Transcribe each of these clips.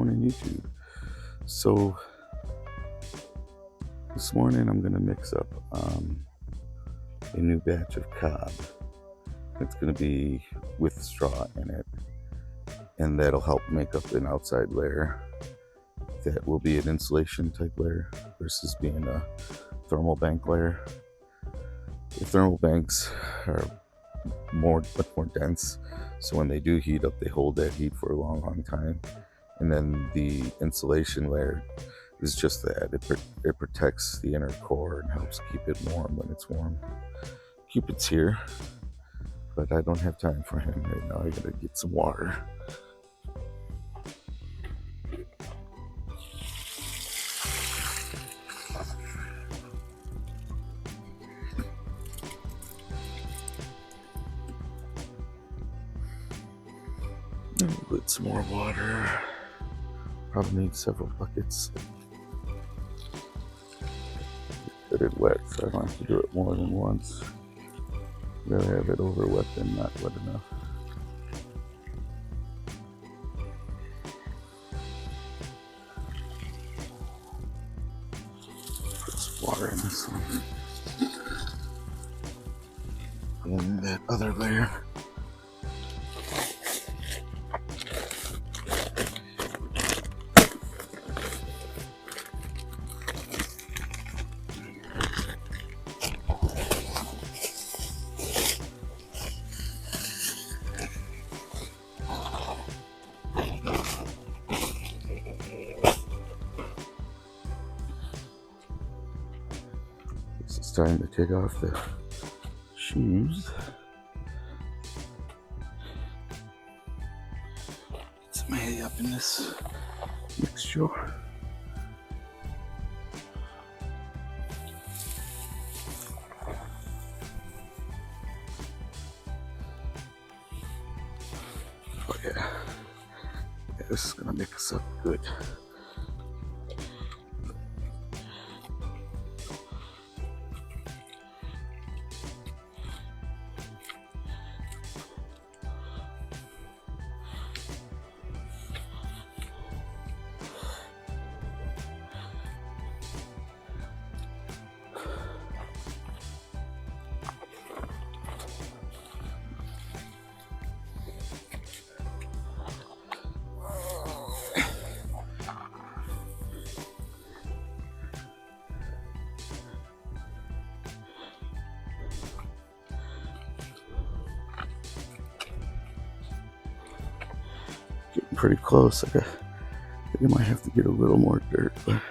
morning YouTube. So this morning I'm gonna mix up a new batch of cob. It's gonna be with straw in it, and that'll help make up an outside layer that will be an insulation type layer versus being a thermal bank layer. The thermal banks are much more dense, so when they do heat up, they hold that heat for a long time. And then the insulation layer is just that. It protects the inner core and helps keep it warm when it's warm. Cupid's here, but I don't have time for him right now. I gotta get some water. Put some more water. Probably need several buckets. Get it wet, so I don't have to do it more than once. Rather have it over wet than not wet enough. Put some water in this one. And then that other layer. It's time to take off the shoes. Get some hay up in this mixture. Oh yeah, this is gonna make us up good. Getting pretty close. I think I might have to get a little more dirt, but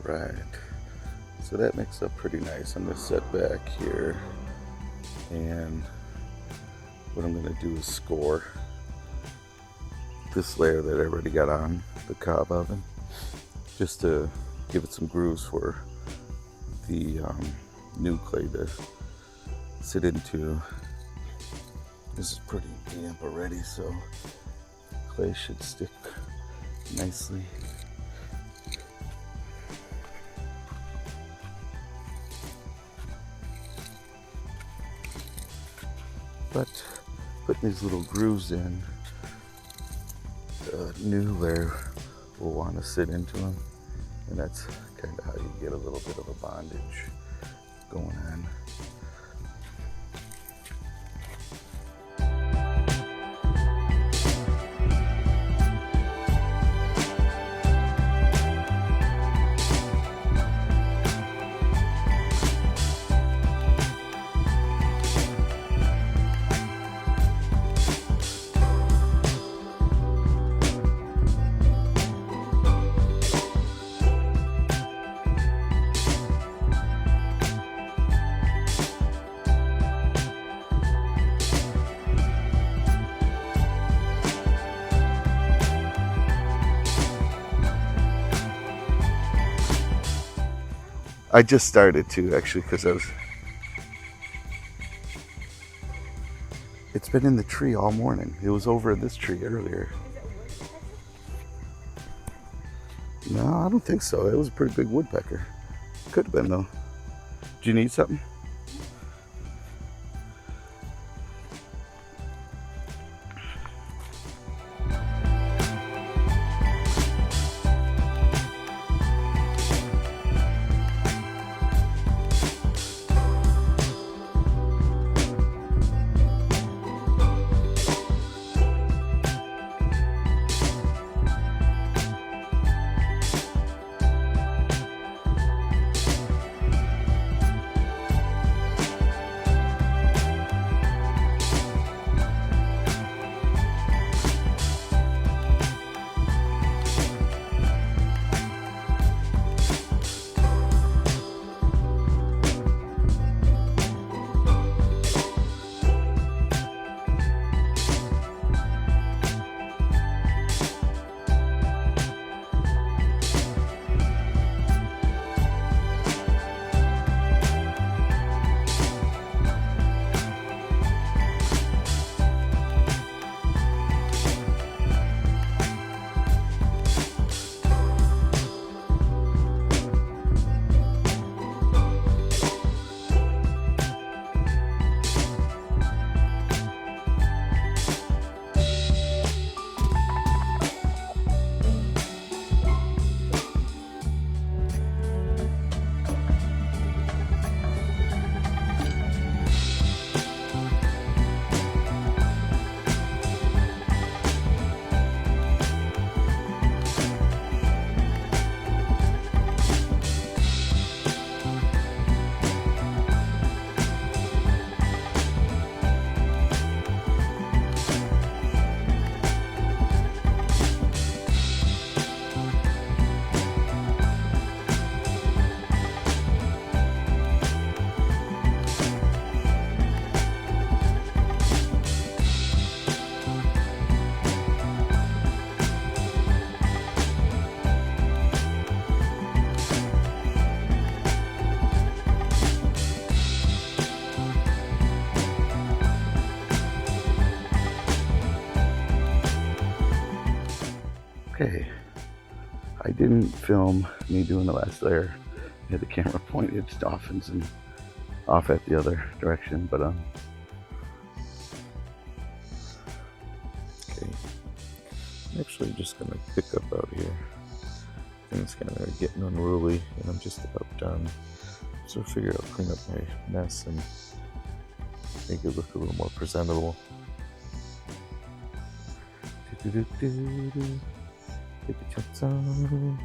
alright. So that makes up pretty nice. I'm gonna set back here, and what I'm gonna do is score this layer that I already got on the cob oven, just to give it some grooves for the new clay to sit into. This is pretty damp already, so clay should stick nicely. But putting these little grooves in, the new layer will want to sit into them, and that's kind of how you get a little bit of a bondage going on. I just started to, actually, because It's been in the tree all morning. It was over this tree earlier. No, I don't think so. It was a pretty big woodpecker. Could have been though. Do you need something? Okay, I didn't film me doing the last layer. I had the camera pointed off and off at the other direction, but okay. I'm actually just gonna pick up out here. Things kind of getting unruly, and I'm just about done. So I figured I'll clean up my mess and make it look a little more presentable. Get the chats on.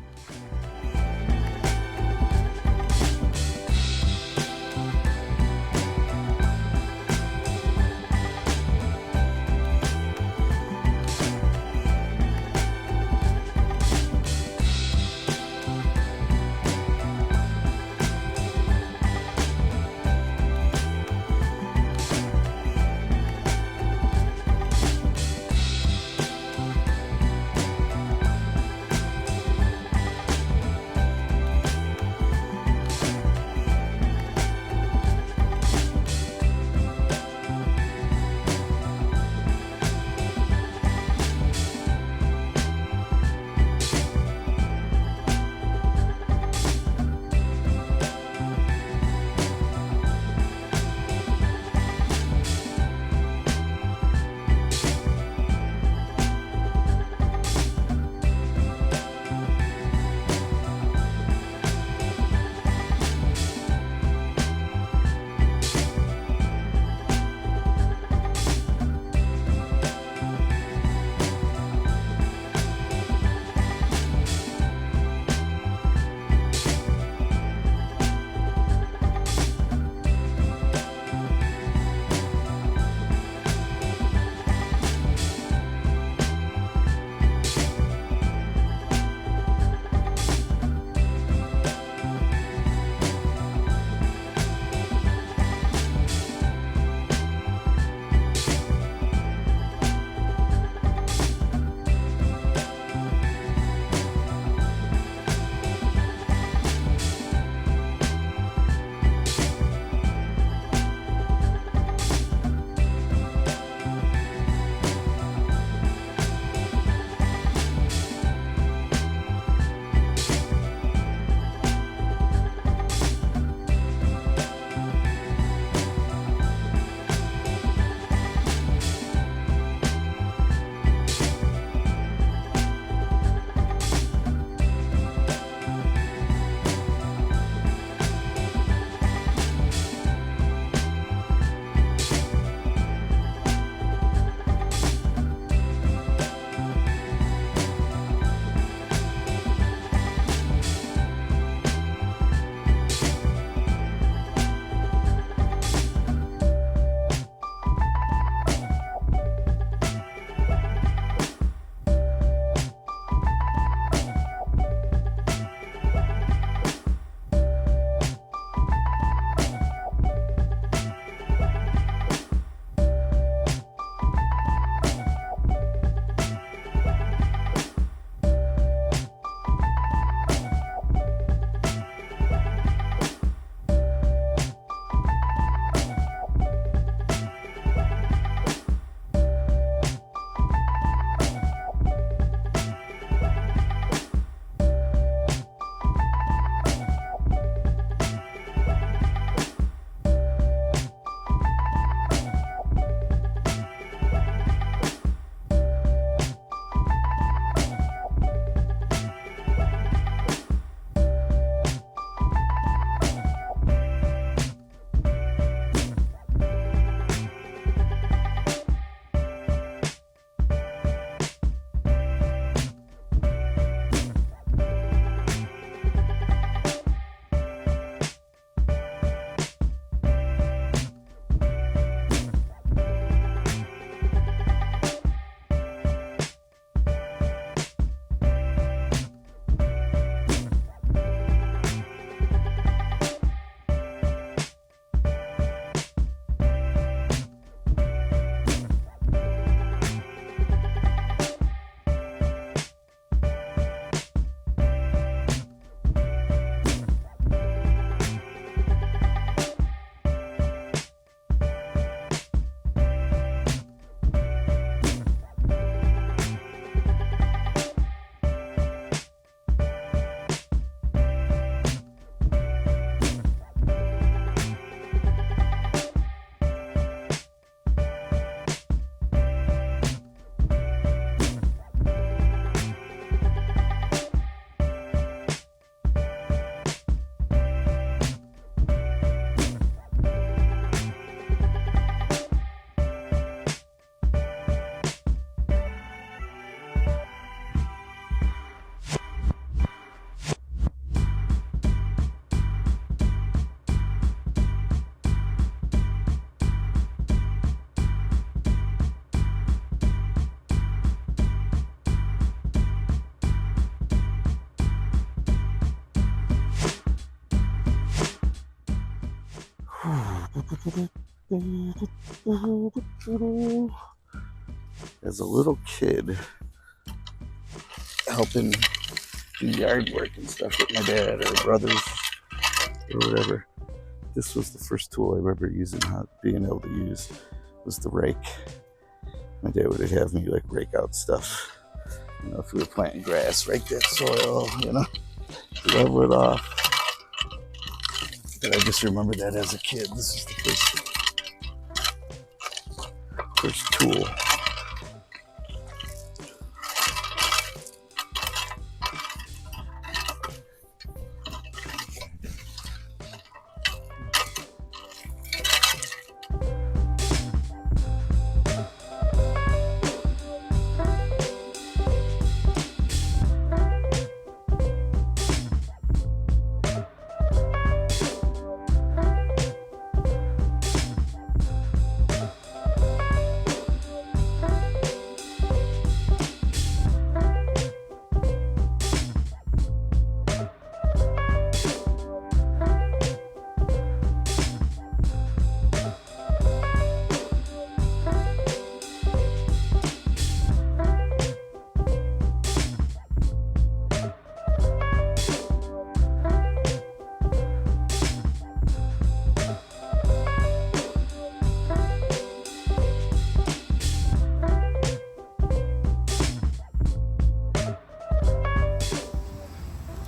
As a little kid, helping do yard work and stuff with my dad or brothers or whatever, this was the first tool I remember using, being able to use, was the rake. My dad would have me like rake out stuff. You know, if we were planting grass, rake that soil, you know, level it off. But I just remember that as a kid. This is the first tool.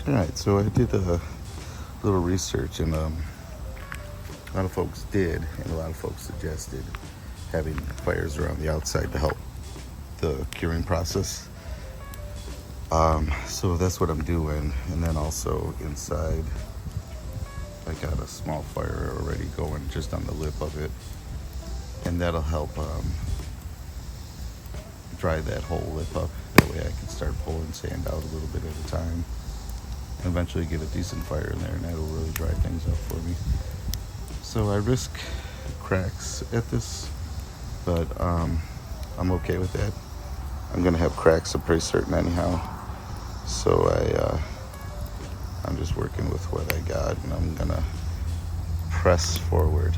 All right, so I did a little research, and a lot of folks did, and a lot of folks suggested having fires around the outside to help the curing process. So that's what I'm doing, and then also inside, I got a small fire already going just on the lip of it, and that'll help dry that whole lip up. That way I can start pulling sand out a little bit at a time. Eventually get a decent fire in there, and that'll really dry things up for me. So I risk cracks at this, but I'm okay with that. I'm gonna have cracks, I'm pretty certain anyhow. So I'm just working with what I got, and I'm gonna press forward.